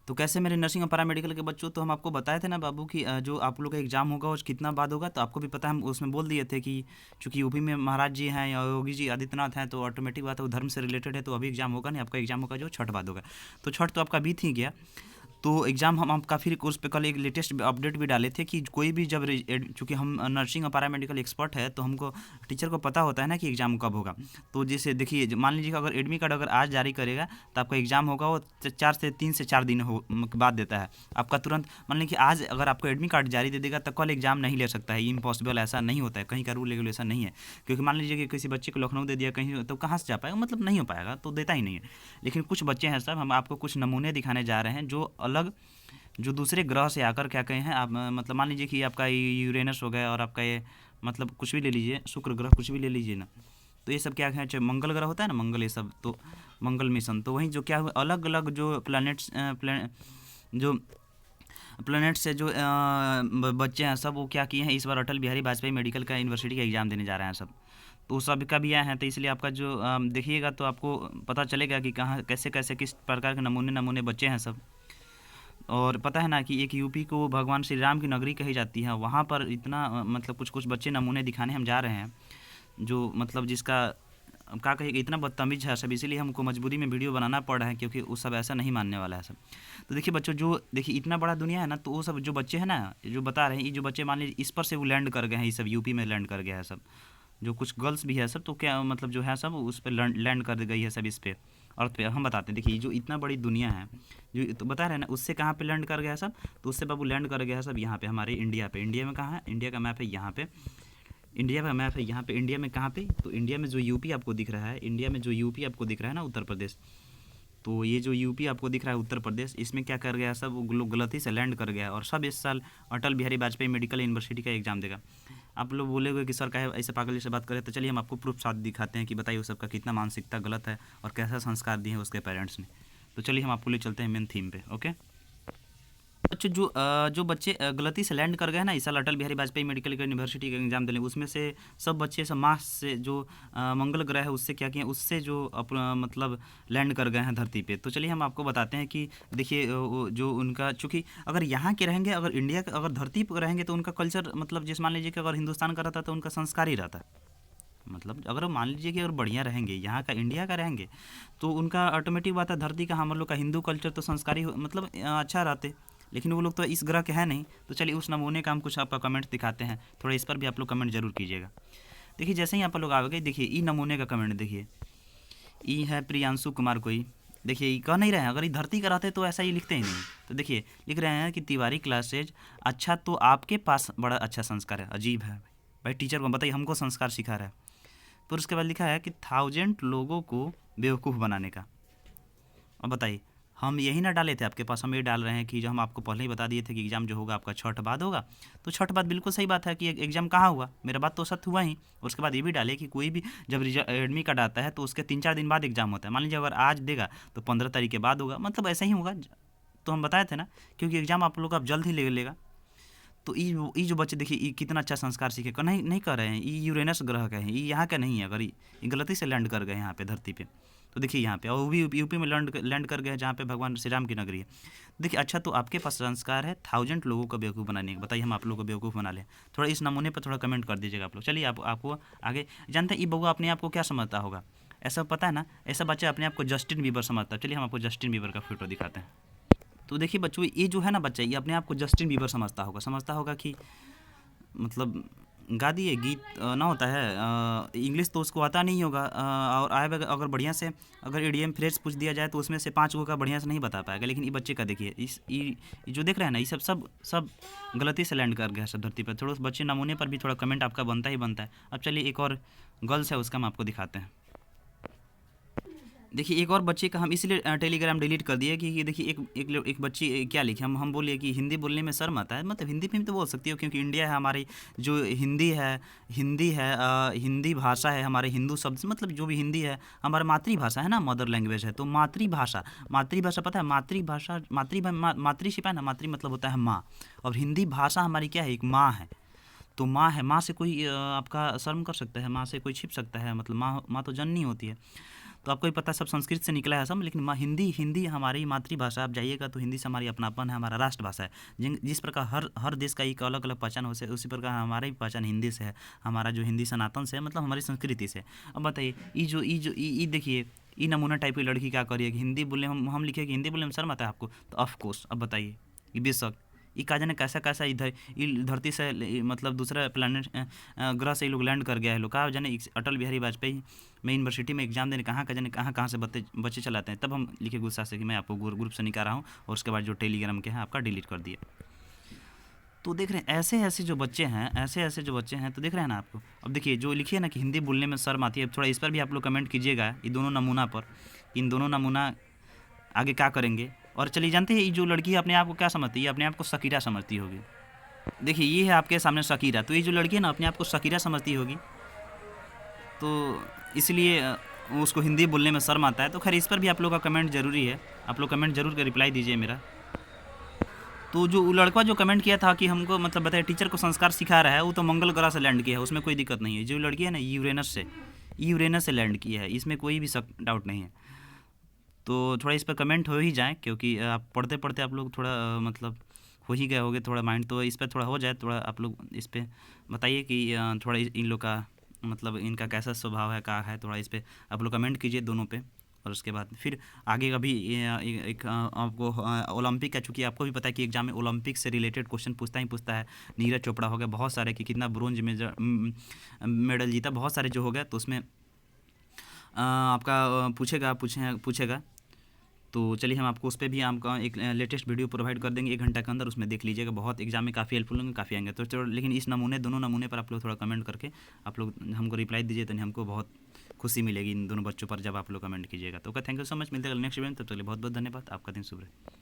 तो कैसे मेरे नर्सिंग और पैरामेडिकल के बच्चों, तो हम आपको बताए थे ना बाबू कि जो आप लोग का एग्ज़ाम होगा वो कितना बाद होगा, तो आपको भी पता है, हम उसमें बोल दिए थे कि चूंकि यूपी में महाराज जी हैं या योगी जी आदित्यनाथ हैं, तो ऑटोमेटिक बात है वो धर्म से रिलेटेड है, तो अभी एग्ज़ाम होगा नहीं, आपका एग्ज़ाम होगा जो छठ बाद होगा। तो छठ तो आपका बीत ही गया। तो एग्ज़ाम हम आपका फिर उस पे कल एक लेटेस्ट अपडेट भी डाले थे कि कोई भी जब चूँकि हम नर्सिंग और पैरामेडिकल एक्सपर्ट है, तो हमको टीचर को पता होता है ना कि एग्ज़ाम कब होगा। तो जैसे देखिए, मान लीजिए कि अगर एडमिट कार्ड अगर आज जारी करेगा, तो आपका एग्ज़ाम होगा वो 3 से 4 दिन के बाद देता है। आपका तुरंत मान लीजिए कि आज अगर आपको एडमिट कार्ड जारी दे देगा, तो कल एग्ज़ाम नहीं ले सकता है, इम्पॉसिबल, ऐसा नहीं होता है, कहीं का रूल रेगुलेशन नहीं है। क्योंकि मान लीजिए कि किसी बच्चे को लखनऊ दे दिया कहीं, तो कहाँ से जा पाएगा, मतलब नहीं हो पाएगा, तो देता ही नहीं है। लेकिन कुछ बच्चे हैं साहब, हम आपको कुछ नमूने दिखाने जा रहे हैं जो अलग, जो दूसरे ग्रह से आकर क्या कहे हैं आप, मतलब मान लीजिए कि आपका यूरेनस हो गया, और आपका ये मतलब कुछ भी ले लीजिए, शुक्र ग्रह कुछ भी ले लीजिए ना, तो ये सब क्या है, चाहे मंगल ग्रह होता है ना, मंगल, ये सब तो मंगल मिशन, तो वहीं जो क्या हुआ, अलग अलग जो प्लैनेट्स जो प्लैनेट से जो बच्चे हैं सब, वो क्या किए हैं, इस बार अटल बिहारी वाजपेयी मेडिकल का यूनिवर्सिटी का एग्ज़ाम देने जा रहे हैं सब। तो सब का भी आए हैं, तो इसलिए आपका जो देखिएगा तो आपको पता चलेगा कि कहाँ कैसे कैसे किस प्रकार के नमूने नमूने बच्चे हैं सब। और पता है ना कि एक यूपी को भगवान श्री राम की नगरी कही जाती है, वहाँ पर इतना मतलब कुछ कुछ बच्चे नमूने दिखाने हम जा रहे हैं, जो मतलब जिसका अब क्या कहिए, इतना बदतमीज है सब, इसीलिए हमको मजबूरी में वीडियो बनाना पड़ रहा है, क्योंकि वो सब ऐसा नहीं मानने वाला है सब। तो देखिए बच्चों, जो देखिए इतना बड़ा दुनिया है ना, तो वो सब जो बच्चे हैं ना, जो बता रहे हैं, ये जो बच्चे मान लीजिए इस पर से वो लैंड कर गए हैं, ये सब यूपी में लैंड कर गया है सब, जो कुछ गर्ल्स भी है सब, तो क्या मतलब जो है सब उस पर लैंड कर गई है सब, इस पे अर्थ पे। हम बताते हैं, देखिए जो इतना बड़ी दुनिया है, जो तो बता रहे हैं ना, उससे कहाँ पे लैंड कर गया है सब, तो उससे बाबू लैंड कर गया है सब यहाँ पे हमारे इंडिया पे। इंडिया में कहाँ है, इंडिया का मैप है यहाँ पे, इंडिया का मैप है यहाँ पे। इंडिया में कहाँ पे, तो इंडिया में जो यूपी आपको दिख रहा है, इंडिया में जो यूपी आपको दिख रहा है ना, उत्तर प्रदेश, तो ये जो यूपी आपको दिख रहा है उत्तर प्रदेश, इसमें क्या कर गया सब, वो लोग गलती से लैंड कर गया, और सब इस साल अटल बिहारी वाजपेयी मेडिकल यूनिवर्सिटी का एग्ज़ाम देगा। आप लोग बोलेगे कि सर काहे ऐसे पागल से बात करें, तो चलिए हम आपको प्रूफ साथ दिखाते हैं कि बताइए उस सबका कितना मानसिकता गलत है, और कैसा संस्कार दिए हैं उसके पेरेंट्स ने। तो चलिए हम आपको ले चलते हैं मेन थीम पे। ओके अच्छा, जो बच्चे गलती से लैंड कर गए हैं ना इस साल अटल बिहारी वाजपेयी मेडिकल यूनिवर्सिटी का एग्जाम देने, उसमें से सब बच्चे सब मार्स से जो मंगल ग्रह है उससे क्या किए, उससे जो मतलब लैंड कर गए हैं धरती पे। तो चलिए हम आपको बताते हैं कि देखिए जो उनका, चूँकि अगर यहाँ के रहेंगे, अगर इंडिया का अगर धरती पर रहेंगे, तो उनका कल्चर मतलब जैसे मान लीजिए कि अगर हिंदुस्तान का रहता तो उनका संस्कार ही रहता, मतलब अगर मान लीजिए कि अगर बढ़िया रहेंगे, यहाँ का इंडिया का रहेंगे, तो उनका ऑटोमेटिक बात है, धरती का हम लोग का हिंदू कल्चर तो संस्कारी मतलब अच्छा रहते। लेकिन वो लोग तो इस ग्रह के हैं नहीं। तो चलिए उस नमूने का हम कुछ आपका कमेंट दिखाते हैं, थोड़ा इस पर भी आप लोग कमेंट जरूर कीजिएगा। देखिए जैसे ही आप लोग आओगे, देखिए ई नमूने का कमेंट देखिए, ई है प्रियांशु कुमार कोई, देखिए ये कह नहीं रहे हैं, अगर ये धरती का रहते तो ऐसा ही लिखते ही नहीं। तो देखिए लिख रहे हैं कि तिवारी क्लासेज, अच्छा तो आपके पास बड़ा अच्छा संस्कार है, अजीब है भाई, टीचर को बताइए, हमको संस्कार सिखा रहा है। फिर उसके बाद लिखा है कि 1000 लोगों को बेवकूफ़ बनाने का। अब बताइए, हम यही ना डाले थे आपके पास, हम ये डाल रहे हैं कि जो हम आपको पहले ही बता दिए थे कि एग्ज़ाम जो होगा आपका छठ बाद होगा। तो छठ बाद बिल्कुल सही बात है कि एग्ज़ाम कहाँ हुआ, मेरा बात तो सत्य हुआ ही। उसके बाद ये भी डाले कि कोई भी जब एडमिट कार्ड आता है, तो उसके 3-4 दिन बाद एग्ज़ाम होता है। मान लीजिए अगर आज देगा तो 15 तारीख के बाद होगा, मतलब ऐसा ही होगा। तो हम बताए थे ना, क्योंकि एग्ज़ाम आप लोग का अब जल्द ही ले लेगा। तो ये जो बच्चे देखिए, ये कितना अच्छा संस्कार सीखे, नहीं नहीं कर रहे हैं, ये यूरेनस ग्रह का है, ये यहाँ का नहीं है। अगर ये गलती से लैंड कर गए यहाँ पे धरती पे, तो देखिए यहाँ पे, और वो भी यूपी में लैंड कर गए जहाँ पे भगवान श्री राम की नगरी है। देखिए अच्छा तो आपके पास संस्कार है 1000 लोगों को बेवकूफ़ बनाने का, बताइए हम आप लोगों को बेवकूफ़ बना लें। थोड़ा इस नमूने पर थोड़ा कमेंट कर दीजिएगा आप लोग। चलिए आपको आगे जानते हैं, ये बउआ अपने आप को क्या समझता होगा, ऐसा पता है ना, ऐसा बच्चा अपने आप को जस्टिन बीबर समझता है। चलिए हम आपको जस्टिन बीबर का फोटो दिखाते हैं। तो देखिए बच्चों, ये जो है ना बच्चा, ये अपने आप को जस्टिन बीबर समझता होगा कि मतलब गा दिए गीत ना होता है, इंग्लिश तो उसको आता नहीं होगा, और आए अगर बढ़िया से अगर ईडीएम फ्रेज पूछ दिया जाए तो उसमें से 5 गो का बढ़िया से नहीं बता पाएगा। लेकिन ये बच्चे का देखिए, ये जो देख रहे हैं ना, ये सब गलती से लैंड कर गया सब धरती पर। थोड़ा उस बच्चे नमूने पर भी थोड़ा कमेंट आपका बनता ही बनता है। अब चलिए एक और गर्ल्स है, उसका हम आपको दिखाते हैं। देखिए एक और बच्चे का हम इसलिए टेलीग्राम डिलीट कर दिए कि देखिए एक बच्ची क्या लिखे, हम बोले कि हिंदी बोलने में शर्म आता है, मतलब हिंदी में तो बोल सकती हो, क्योंकि इंडिया है हमारी, जो हिंदी है हिंदी भाषा है हमारे, हिंदू शब्द से मतलब जो भी हिंदी है हमारा मातृभाषा है ना, मदर लैंग्वेज है। तो मातृभाषा पता है, मातृ छिपा है ना, मातृ मतलब होता है माँ, और हिंदी भाषा हमारी क्या है, एक माँ है। तो माँ है, माँ से कोई आपका शर्म कर सकता है, माँ से कोई छिप सकता है, मतलब माँ तो जननी होती है। तो आपको भी पता है सब संस्कृत से निकला है सब, लेकिन हिंदी हिंदी हमारी मातृभाषा। आप जाइएगा तो हिंदी से हमारी अपनापन है, हमारा राष्ट्रभाषा है। जिस प्रकार हर देश का एक अलग अलग पहचान हो से, उसी प्रकार हमारा भी पहचान हिंदी से है, हमारा जो हिंदी सनातन से है, मतलब हमारी संस्कृति से। अब बताइए ई देखिए, ई नमूना टाइप की लड़की क्या करिए कि हिंदी बोलने हम लिखे कि हिंदी बोलने में शर्म आता है आपको, तो ऑफकोर्स अब बताइए कि बेशक ये का जाने कैसा कैसा इधर धरती से मतलब दूसरा प्लानट ग्रह से ये लोग लैंड कर गया है लोग, का जाने अटल बिहारी वाजपेयी में यूनिवर्सिटी में एग्जाम देने कहाँ का जाने कहाँ से बच्चे चलाते हैं। तब हम लिखे गुस्सा से कि मैं आपको ग्रुप से निकाल रहा हूँ, और उसके बाद जो टेलीग्राम के हैं आपका डिलीट कर दिया। तो देख रहे हैं ऐसे ऐसे जो बच्चे हैं, तो देख रहे हैं ना आपको। अब देखिए जो लिखिए ना कि हिंदी बोलने में शर्म आती है, थोड़ा इस पर भी आप लोग कमेंट कीजिएगा, ये दोनों नमूना पर, इन दोनों नमूना आगे क्या करेंगे। और चलिए जानते हैं ये जो लड़की है अपने आप को क्या समझती है, अपने आप को शकीरा समझती होगी। देखिए ये है आपके सामने शकीरा, तो ये जो लड़की है ना अपने आप को शकीरा समझती होगी, तो इसलिए उसको हिंदी बोलने में शर्म आता है। तो खैर इस पर भी आप लोग का कमेंट ज़रूरी है, आप लोग कमेंट जरूर कर रिप्लाई दीजिए मेरा। तो जो लड़का जो कमेंट किया था कि हमको मतलब बताइए टीचर को संस्कार सिखा रहा है, वो तो मंगल ग्रह से लैंड किया है, उसमें कोई दिक्कत नहीं है। जो लड़की है ना यूरेनस से लैंड किया है, इसमें कोई भी डाउट नहीं है। तो थोड़ा इस पर कमेंट हो ही जाए, क्योंकि आप पढ़ते पढ़ते आप लोग थोड़ा मतलब हो ही गए होगे थोड़ा माइंड, तो इस पर थोड़ा हो जाए, थोड़ा आप लोग इस पर बताइए कि थोड़ा इन लोग का मतलब इनका कैसा स्वभाव है, क्या है, थोड़ा इस पर आप लोग कमेंट कीजिए दोनों पे। और उसके बाद फिर आगे कभी एक आपको ओलंपिक का, चूँकि आपको भी पता है कि एग्जाम में ओलंपिक से रिलेटेड क्वेश्चन पूछता है। नीरज चोपड़ा हो गया, बहुत सारे कि कितना ब्रोंज मेडल जीता, बहुत सारे जो हो गया, तो उसमें आपका पूछेगा। तो चलिए हम आपको उस पर भी आपका एक लेटेस्ट वीडियो प्रोवाइड कर देंगे 1 घंटा के अंदर, उसमें देख लीजिएगा। बहुत एग्जाम में काफ़ी हेल्पफुल होंगे, काफ़ी आएंगे। तो लेकिन इस दोनों नमूने पर आप लोग थोड़ा कमेंट करके आप लोग हमको रिप्लाई दीजिए, तो हमको बहुत खुशी मिलेगी इन दोनों बच्चों पर जब आप लोग कमेंट कीजिएगा। तो okay, thank you so much, मिलते हैं नेक्स्ट वीडियो में। तब तक के लिए बहुत बहुत धन्यवाद, आपका दिन शुभ रहे।